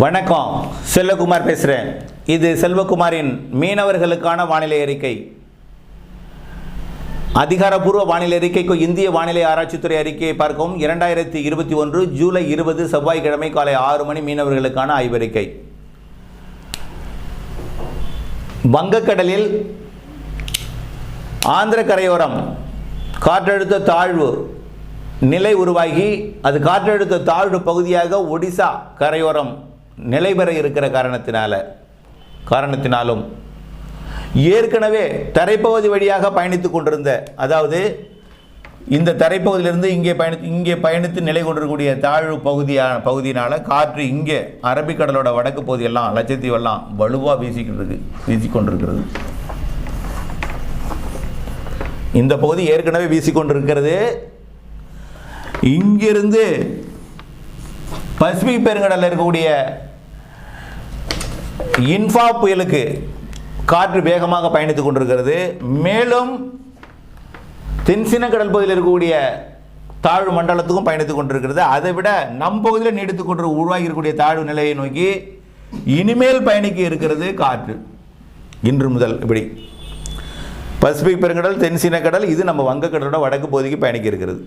வணக்கம், செல்வகுமார் பேசுகிறேன். இது செல்வகுமாரின் மீனவர்களுக்கான வானிலை அறிக்கை. அதிகாரப்பூர்வ வானிலை அறிக்கைக்கு இந்திய வானிலை ஆராய்ச்சித்துறை அறிக்கையை பார்க்கவும். 2021 ஜூலை 20 செவ்வாய்க்கிழமை காலை 6 மணி மீனவர்களுக்கான ஆய்வறிக்கை. வங்கக்கடலில் ஆந்திர கரையோரம் காற்றழுத்த தாழ்வு நிலை உருவாகி அது காற்றழுத்த தாழ்வு பகுதியாக ஒடிசா கரையோரம் நிலை பெற இருக்கிற காரணத்தினாலும் ஏற்கனவே தரைப்பகுதி வழியாக பயணித்து கொண்டிருந்த, அதாவது இந்த தரைப்பகுதியிலிருந்து இங்கே பயணித்து நிலை கொண்டிருக்கக்கூடிய தாழ்வு பகுதியினால் காற்று இங்கே அரபிக்கடலோட வடக்கு பகுதியெல்லாம் லட்சத்தீவெல்லாம் வலுவாக வீசிக்கொண்டிருக்கிறது. இந்த பகுதி ஏற்கனவே வீசிக்கொண்டிருக்கிறது. இங்கிருந்து பசிபிக் பெருங்கடலில் இருக்கக்கூடிய இன்ஃபா புயலுக்கு காற்று வேகமாக பயணித்துக் கொண்டிருக்கிறது. மேலும் தென்சீன கடல் பகுதியில் இருக்கக்கூடிய தாழ்வு மண்டலத்துக்கும் பயணித்துக் கொண்டிருக்கிறது. அதை விட நம் பகுதியில் நீடித்துக் கொண்டு உருவாகி இருக்கக்கூடிய தாழ்வு நிலையை நோக்கி இனிமேல் பயணிக்க இருக்கிறது காற்று. இன்று முதல் இப்படி பசிபிக் பெருங்கடல், தென்சீன கடல், இது நம்ம வங்கக்கடலோட வடக்கு பகுதிக்கு பயணிக்க இருக்கிறது.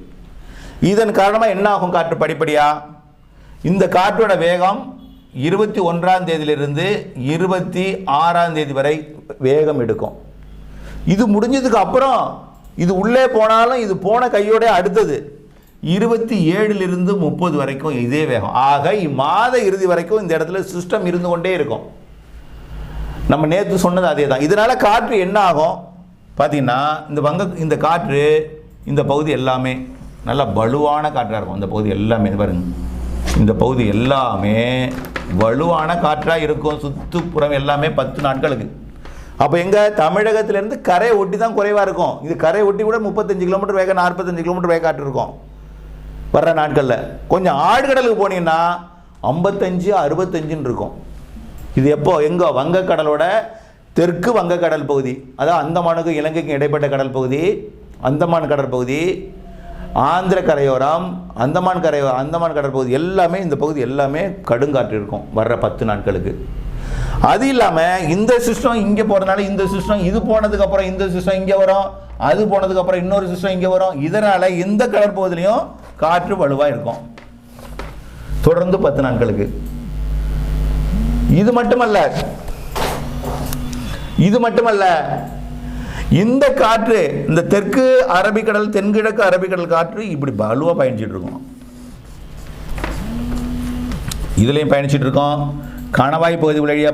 இதன் காரணமாக என்ன ஆகும்? காற்று படிப்படியாக இந்த காற்றோட வேகம் 21ஆம் தேதியிலிருந்து 26ஆம் தேதி வரை வேகம் எடுக்கும். இது முடிஞ்சதுக்கு அப்புறம் இது உள்ளே போனாலும் இது போன கையோட அடுத்தது 27லிருந்து 30 வரைக்கும் இதே வேகம். ஆக இம்மாத இறுதி வரைக்கும் இந்த இடத்துல சிஸ்டம் இருந்து கொண்டே இருக்கும். நம்ம நேற்று சொன்னது அதே தான். இதனால காற்று என்ன ஆகும் பார்த்தீங்கன்னா, இந்த காற்று இந்த பகுதி எல்லாமே நல்லா வலுவான காற்றாக இருக்கும். இந்த பகுதி எல்லாமே பாருங்க, இந்த பகுதி எல்லாமே வலுவான காற்றாக இருக்கும். சுற்றுப்புறம் எல்லாமே 10 நாட்களுக்கு. அப்போ எங்கள் தமிழகத்திலேருந்து கரை ஒட்டி தான் குறைவாக இருக்கும். இது கரை ஒட்டி கூட 35 கிலோமீட்டர் வேகம், 45 கிலோமீட்டர் வேக காற்று இருக்கும் வர்ற நாட்களில். கொஞ்சம் ஆழ்கடலுக்கு போனீங்கன்னா 55-65 இருக்கும். இது எப்போ? எங்கோ வங்கக்கடலோட தெற்கு வங்கக்கடல் பகுதி, அதாவது அந்தமானுக்கும் இலங்கைக்கும் இடைப்பட்ட கடல் பகுதி, அந்தமான் கடற்பகுதி, ஆந்திர கரையோரம், அந்தமான் கடற்பகுதி எல்லாமே, இந்த பகுதி எல்லாமே கடுங்காற்று இருக்கும் வர்ற 10 நாட்களுக்கு. அது இல்லாமல் இந்த சிஸ்டம் இங்கே போகிறதுனால இந்த சிஸ்டம் இது போனதுக்கப்புறம் இந்த சிஸ்டம் இங்கே வரும், அது போனதுக்கப்புறம் இன்னொரு சிஸ்டம் இங்கே வரும். இதனால் இந்த கடற்பகுதியிலையும் காற்று வலுவாக இருக்கும் தொடர்ந்து 10 நாட்களுக்கு. இது மட்டுமல்ல, இந்த காற்று, இந்த தெற்கு அரபிக்கடல், தென்கிழக்கு அரபிக்கடல் காற்று இப்படி வலுவாக பயணிச்சுட்டு இருக்கோம். இதுலேயும் பயணிச்சுட்டு இருக்கோம். கணவாய் பகுதி வழியாக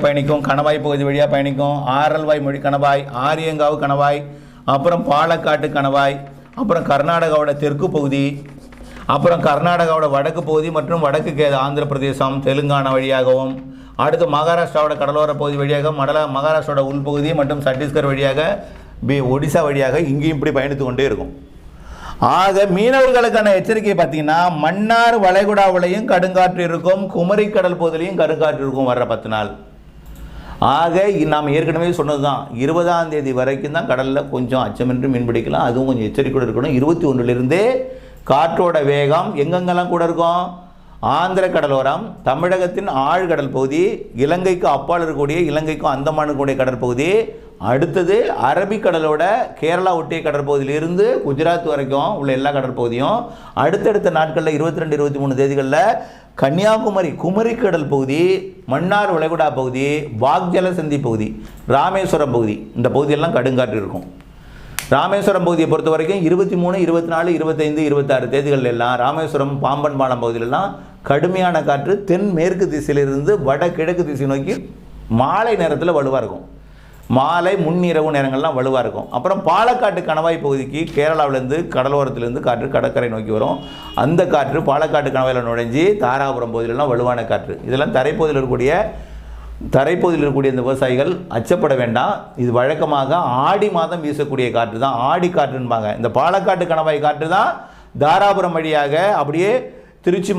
பயணிக்கும். ஆரல்வாய் மொழி கணவாய், ஆரியங்காவு கணவாய், அப்புறம் பாலக்காட்டு கணவாய், அப்புறம் கர்நாடகாவோட தெற்கு பகுதி, அப்புறம் கர்நாடகாவோட வடக்கு பகுதி மற்றும் வடக்கு ஆந்திர பிரதேசம், தெலுங்கானா வழியாகவும், அடுத்து மகாராஷ்டிராவோட கடலோர பகுதி வழியாக, மகாராஷ்டிராவோட உள்பகுதி மற்றும் சத்தீஸ்கர் வழியாக, ஒடிசா வழியாக இங்கேயும் இப்படி பயணித்து கொண்டே இருக்கும். ஆக மீனவர்களுக்கான எச்சரிக்கை பார்த்தீங்கன்னா, மன்னார் வளைகுடாவிலையும் கடுங்காற்று இருக்கும், குமரி கடல் பகுதியிலையும் கடுங்காற்று இருக்கும் வர்ற 10 நாள். ஆக நாம் ஏற்கனவே சொன்னது தான், 20ஆம் தேதி வரைக்கும் தான் கடலில் கொஞ்சம் அச்சமின்றி மீன் பிடிக்கலாம். அதுவும் கொஞ்சம் எச்சரிக்கையோடு இருக்கணும். 21லிருந்தே காற்றோட வேகம் எங்கெங்கெல்லாம் கூட இருக்கும்? ஆந்திர கடலோரம், தமிழகத்தின் ஆழ்கடல் பகுதி, இலங்கைக்கு அப்பால் இருக்கக்கூடிய இலங்கைக்கும் அந்தமானுக்குடைய கடற்பகுதி, அடுத்தது அரபிக்கடலோட கேரளா ஒட்டிய கடற்பகுதியிலிருந்து குஜராத் வரைக்கும் உள்ள எல்லா கடற்பகுதியும், அடுத்தடுத்த நாட்களில் 22, 23 தேதிகளில் கன்னியாகுமரி குமரி கடல் பகுதி, மன்னார் வளைகுடா பகுதி, வாக்ஜல சந்தி பகுதி, ராமேஸ்வரம் பகுதி, இந்த பகுதியெல்லாம் கடுங்காற்று இருக்கும். ராமேஸ்வரம் பகுதியை பொறுத்த வரைக்கும் 23, 24, 25, 26 தேதிகள் எல்லாம் ராமேஸ்வரம், பாம்பன் பாலம் பகுதியிலெல்லாம் கடுமையான காற்று தென்மேற்கு திசையிலிருந்து வடகிழக்கு திசை நோக்கி மாலை நேரத்தில் வலுவாக இருக்கும். மாலை முன்னிரவு நேரங்கள்லாம் வலுவாக இருக்கும். அப்புறம் பாலக்காட்டு கணவாய் பகுதிக்கு கேரளாவிலேருந்து கடலோரத்திலேருந்து காற்று கடற்கரை நோக்கி வரும். அந்த காற்று பாலக்காட்டு கணவாயில் நுழைஞ்சி தாராபுரம் பகுதியிலெல்லாம் வலுவான காற்று. இதெல்லாம் தரைப்பகுதியில் இருக்கக்கூடிய இந்த விவசாயிகள் அச்சப்பட வேண்டாம். இது வழக்கமாக ஆடி மாதம் வீசக்கூடிய காற்று தான், ஆடி காற்றுன்பாங்க. இந்த பாலக்காட்டு கணவாய் காற்று தான் தாராபுரம் வழியாக அப்படியே திருச்சி,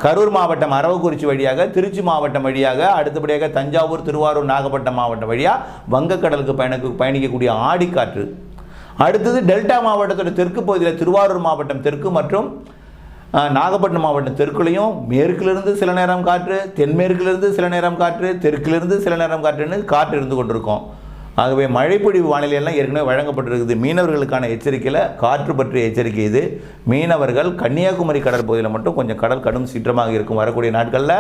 கரூர் மாவட்டம் அரவக்குறிச்சி வழியாக, திருச்சி மாவட்டம் வழியாக, அடுத்தபடியாக தஞ்சாவூர், திருவாரூர், நாகப்பட்டினம் மாவட்டம் வழியாக வங்கக்கடலுக்கு பயணிக்கக்கூடிய ஆடிக்காற்று. அடுத்தது டெல்டா மாவட்டத்தோட தெற்கு பகுதியில் திருவாரூர் மாவட்டம் தெற்கு மற்றும் நாகப்பட்டினம் மாவட்டம் தெற்குலையும் மேற்கிலிருந்து சில நேரம் காற்று, தென்மேற்கிலிருந்து சில நேரம் காற்று, தெற்கிலிருந்து சில நேரம் காற்றுன்னு காற்று இருந்து கொண்டிருக்கும். ஆகவே மழைப்பொழிவு வானிலையெல்லாம் ஏற்கனவே வழங்கப்பட்டிருக்குது. மீனவர்களுக்கான எச்சரிக்கையில் காற்று பற்றிய எச்சரிக்கை இது. மீனவர்கள் கன்னியாகுமரி கடற்பகுதியில் மட்டும் கொஞ்சம் கடல் கடும் சீற்றமாக இருக்கும். வரக்கூடிய நாட்களில்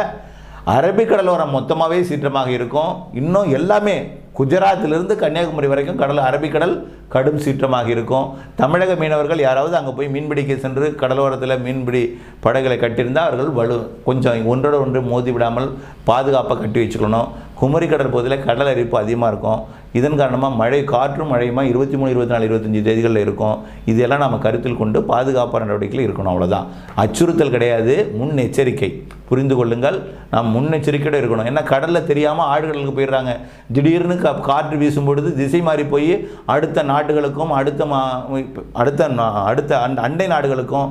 அரபிக்கடலோரம் மொத்தமாகவே சீற்றமாக இருக்கும். இன்னும் எல்லாமே குஜராத்திலிருந்து கன்னியாகுமரி வரைக்கும் அரபிக்கடல் கடும் சீற்றமாக இருக்கும். தமிழக மீனவர்கள் யாராவது அங்கே போய் மீன்பிடிக்க சென்று கடலோரத்தில் மீன்பிடி படகுகளை கட்டியிருந்தால் அவர்கள் கொஞ்சம் ஒன்றோடு ஒன்று மோதி விடாமல் பாதுகாப்பாக கட்டி வச்சுக்கணும். குமரி கடல் பகுதியில் கடல் அரிப்பு அதிகமாக இருக்கும். இதன் காரணமாக காற்றும் மழையுமா 23, 24, 25 தேதிகளில் இருக்கும். இதெல்லாம் நம்ம கருத்தில் கொண்டு பாதுகாப்பான நடவடிக்கையில் இருக்கணும். அவ்வளோதான். அச்சுறுத்தல் கிடையாது, முன்னெச்சரிக்கை. புரிந்து கொள்ளுங்கள். நாம் முன்னெச்சரிக்கையோடு இருக்கணும். ஏன்னா கடலில் தெரியாமல் ஆழ்கடலுக்கு போயிடுறாங்க. திடீர்னு காற்று வீசும் பொழுது திசை மாறி போய் அடுத்த நாடுகளுக்கும் அடுத்த அண்டை நாடுகளுக்கும்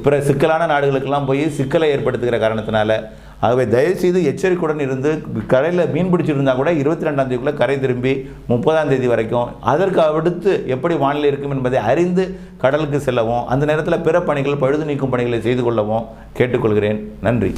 பிற சிக்கலான நாடுகளுக்கெல்லாம் போய் சிக்கலை ஏற்படுத்துகிற காரணத்தினால, ஆகவே தயவுசெய்து எச்சரிக்கையுடன் இருந்து கரையில் மீன் பிடிச்சிருந்தால் கூட 22ஆம் தேதிக்குள்ளே கரை திரும்பி 30ஆம் தேதி வரைக்கும் அதற்கு அடுத்து எப்படி வானிலை இருக்கும் என்பதை அறிந்து கடலுக்கு செல்லவும், அந்த நேரத்தில் பிற பணிகள் பழுது நீக்கும் பணிகளை செய்து கொள்ளவும் கேட்டுக்கொள்கிறேன். நன்றி.